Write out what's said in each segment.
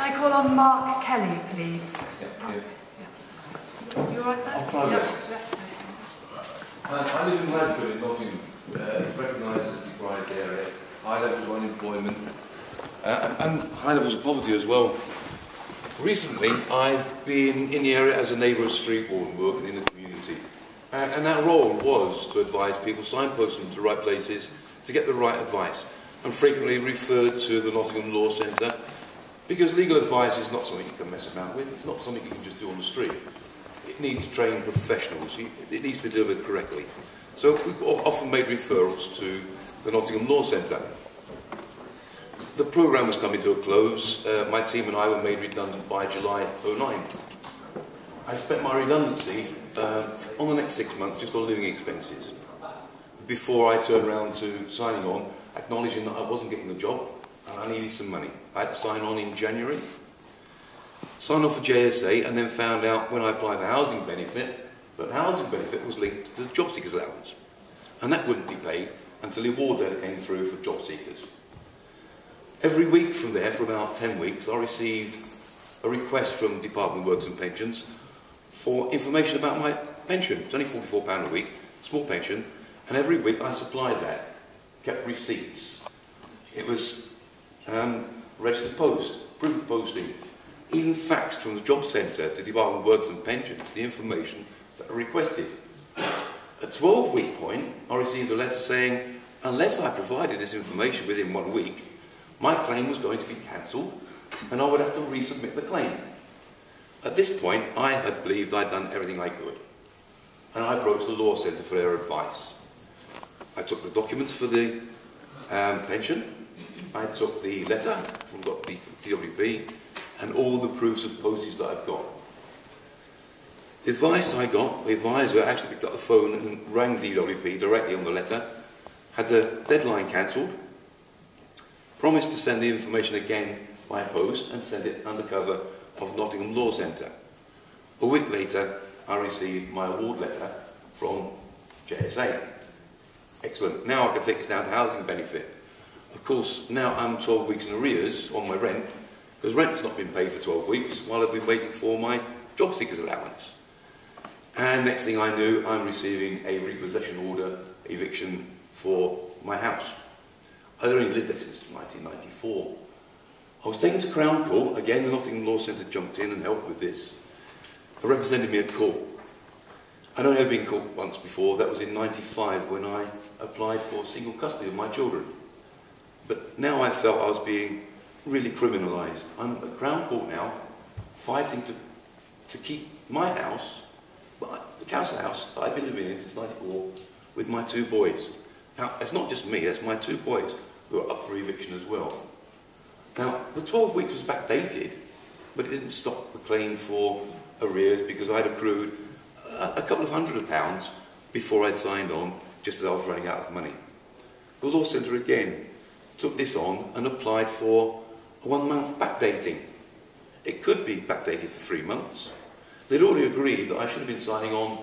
Can I call on Mark Kelly, please? Yeah. You all right there? I'll try that. Yeah. I live in Radford in Nottingham. It's recognised as a deprived area, high levels of unemployment, and high levels of poverty as well. Recently, I've been in the area as a neighbour of street warden working in the community. And our role was to advise people, signpost them to the right places, to get the right advice. I'm frequently referred to the Nottingham Law Centre because legal advice is not something you can mess about with. It's not something you can just do on the street. It needs trained professionals. It needs to be delivered correctly. So we've often made referrals to the Nottingham Law Centre. The programme was coming to a close. My team and I were made redundant by July 2009. I spent my redundancy on the next 6 months just on living expenses before I turned around to signing on, acknowledging that I wasn't getting the job and I needed some money. I had to sign on in January, signed off for JSA, and then found out when I applied for housing benefit that the housing benefit was linked to the job seekers allowance, and that wouldn't be paid until the award letter came through for job seekers. Every week from there, for about 10 weeks, I received a request from the Department of Works and Pensions for information about my pension. It's only £44 a week, small pension, and every week I supplied that, kept receipts. It was registered post, proof of posting, even faxed from the job centre to the Department of Works and Pensions the information that I requested. At 12-week point, I received a letter saying, unless I provided this information within 1 week, my claim was going to be cancelled and I would have to resubmit the claim. At this point, I had believed I'd done everything I could, and I approached the Law Centre for their advice. I took the documents for the pension, I took the letter from the DWP, and all the proofs of postage that I've got. The advice I got, the advisor actually picked up the phone and rang DWP directly on the letter, had the deadline cancelled, promised to send the information again by post and send it under cover of Nottingham Law Centre. A week later, I received my award letter from JSA. Excellent. Now I can take this down to housing benefit. Of course, now I'm 12 weeks in arrears on my rent, because rent's not been paid for 12 weeks while I've been waiting for my job seekers allowance. And next thing I knew, I'm receiving a repossession order, eviction for my house. I'd only lived there since 1994. I was taken to Crown Court. Again, the Nottingham Law Centre jumped in and helped with this. They represented me at court. I'd only ever been in court once before. That was in '95 when I applied for single custody of my children. But now I felt I was being really criminalised. I'm at Crown Court now, fighting to keep my house, the council house that I've been living in since '94, with my 2 boys. Now, it's not just me, it's my 2 boys who are up for eviction as well. Now, the 12 weeks was backdated, but it didn't stop the claim for arrears because I'd accrued a couple of £100 before I'd signed on, just as I was running out of money. The Law Centre again took this on and applied for a 1-month backdating. It could be backdated for 3 months. They'd already agreed that I should have been signing on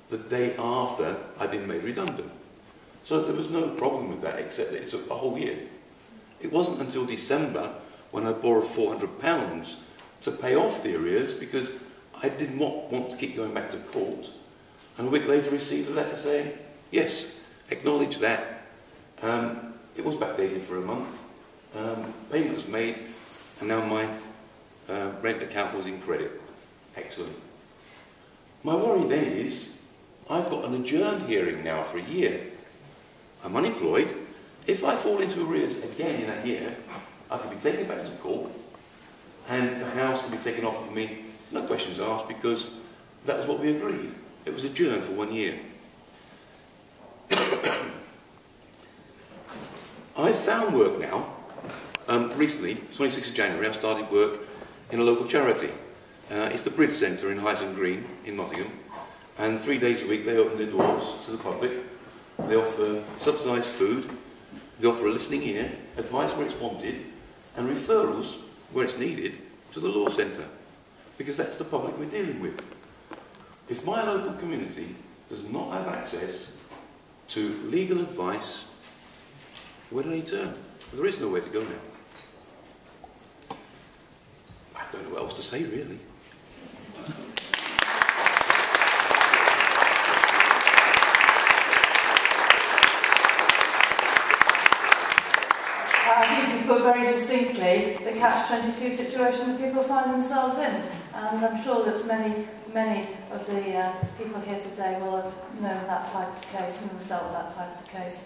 the day after I'd been made redundant. So there was no problem with that, except that it took a whole year. It wasn't until December when I borrowed £400 to pay off the arrears because I didn't want to keep going back to court. And a week later received a letter saying, yes, acknowledge that. It was backdated for a month. Payment was made, and now my rent account was in credit. Excellent. My worry then is, I've got an adjourned hearing now for a year. I'm unemployed. If I fall into arrears again in that year, I can be taken back to court and the house can be taken off of me, no questions asked, because that was what we agreed. It was adjourned for 1 year. I've found work now. Recently, 26th of January, I started work in a local charity. It's the Bridge Centre in Hyson Green in Nottingham, and 3 days a week they open their doors to the public. They offer subsidised food, they offer a listening ear, advice where it's wanted, and referrals where it's needed to the Law Centre, because that's the public we're dealing with. If my local community does not have access to legal advice, where do they turn? There is nowhere to go now. don't know what else to say, really. I think you've put very succinctly the catch-22 situation that people find themselves in, and I'm sure that many of the people here today will have known that type of case and have dealt with that type of case.